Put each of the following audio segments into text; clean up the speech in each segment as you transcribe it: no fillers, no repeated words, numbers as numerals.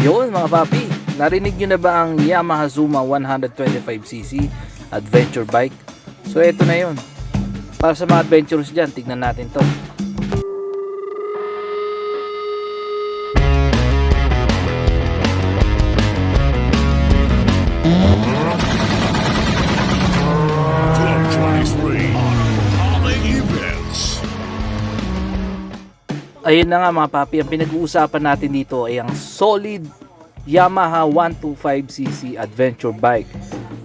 Yun mga papi, narinig nyo na ba ang Yamaha Zuma 125cc adventure bike? So eto na yun. Para sa mga adventurers dyan, tignan natin to. Ayun na nga mga papi, ang pinag-uusapan natin dito ay ang solid Yamaha 125cc adventure bike.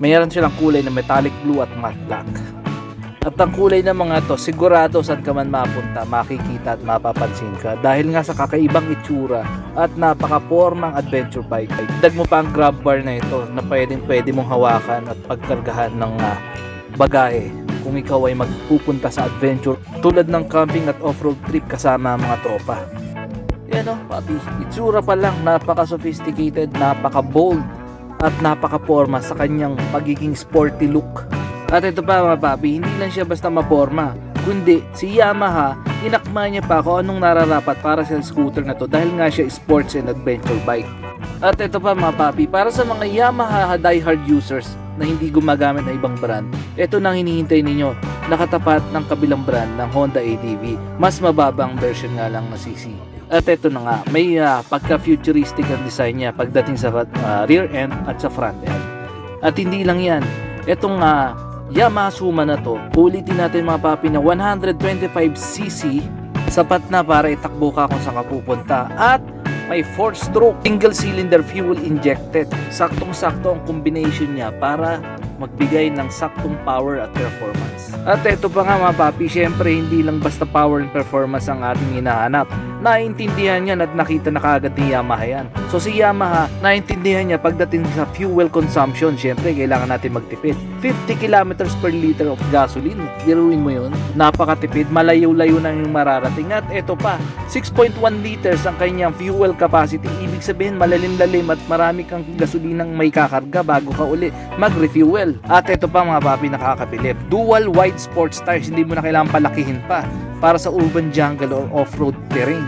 Mayroon silang kulay na metallic blue at matte black. At ang kulay ng mga to, sigurado saan ka man mapunta, makikita at mapapansin ka dahil nga sa kakaibang itsura at napaka-formang adventure bike. Dag mo pa ang grab bar na ito na pwede mong hawakan at pagkargahan ng bagahe kung ikaw ay magpupunta sa adventure tulad ng camping at off-road trip kasama ang mga tropa. Yan o, papi, itsura pa lang napaka-sophisticated, napaka-bold at napaka-forma sa kanyang pagiging sporty look. At ito pa mga papi, hindi lang siya basta maporma, kundi si Yamaha, inakma niya pa kung anong nararapat para sa scooter na to dahil nga siya sports and adventure bike. At ito pa mga papi, para sa mga Yamaha diehard users na hindi gumagamit ng ibang brand, ito nang hinihintay ninyo, nakatapat ng kabilang brand ng Honda ADV, mas mababang version nga lang na CC. At ito na nga, may pagka-futuristic ang design niya pagdating sa rear end at sa front end. At hindi lang yan, itong Yamaha Zuma na to, ulitin natin mga papi na 125cc, sapat na para itakbo ka kung saan ka pupunta. At may 4-stroke single cylinder fuel injected. Saktong-sakto ang combination niya para magbigay ng saktong power at performance. At ito pa nga mga papi, syempre hindi lang basta power and performance ang ating hinahanap. Naintindihan niya at nakita na kaagad ni Yamaha yan. So si Yamaha, naintindihan niya pagdating sa fuel consumption, syempre kailangan natin magtipid. 50 kilometers per liter of gasoline, biruin mo yun, napakatipid, malayo-layo na yung mararating. At ito pa, 6.1 liters ang kanyang fuel capacity, ibig sabihin malalim-lalim at marami kang gasolinang may kakarga bago ka uli mag-refuel. At ito pa mga papi, nakakabilib, dual wide sports tires, hindi mo na kailangan palakihin pa para sa urban jungle or off-road terrain,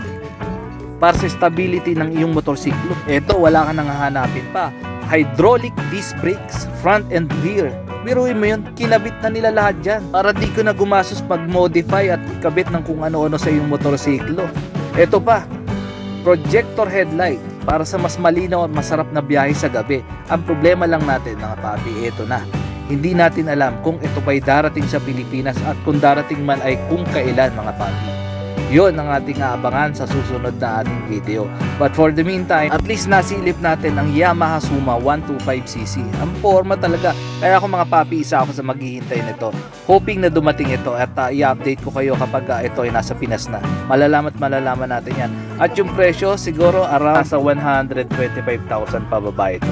para sa stability ng iyong motorsiklo. Ito, wala ka nang hahanapin pa, hydraulic disc brakes, front and rear. Biruin mo yun, kinabit na nila lahat dyan para di ko na gumasos mag-modify at ikabit ng kung ano-ano sa iyong motorsiklo. Ito pa, projector headlight para sa mas malinaw at masarap na biyahe sa gabi. Ang problema lang natin mga papi, ito na, hindi natin alam kung ito pa'y darating sa Pilipinas at kung darating man ay kung kailan mga papi. Yun ang ating aabangan sa susunod na ating video. But for the meantime, at least nasilip natin ang Yamaha Zuma 125cc. Ang forma talaga. Kaya ako mga papi, isa ako sa maghihintay nito. Hoping na dumating ito at i-update ko kayo kapag ito ay nasa Pinas na. Malalaman natin yan. At yung presyo siguro around sa 125,000 pababa ito.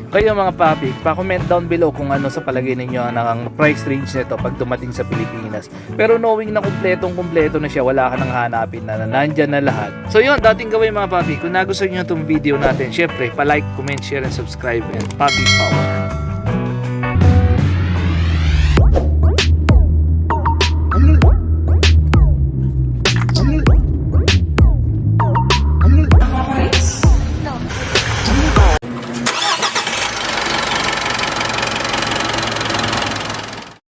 Kayo mga papi, pa-comment down below kung ano sa palagay ninyo ang price range nito pag dumating sa Pilipinas. Pero knowing na kumpletong-kumpleto na siya, wala ka nang hanapin na nandyan na lahat. So yun, dating gawin mga papi, kung nagustuhan nyo itong video natin, syempre, pa-like, comment, share, and subscribe, and papi power.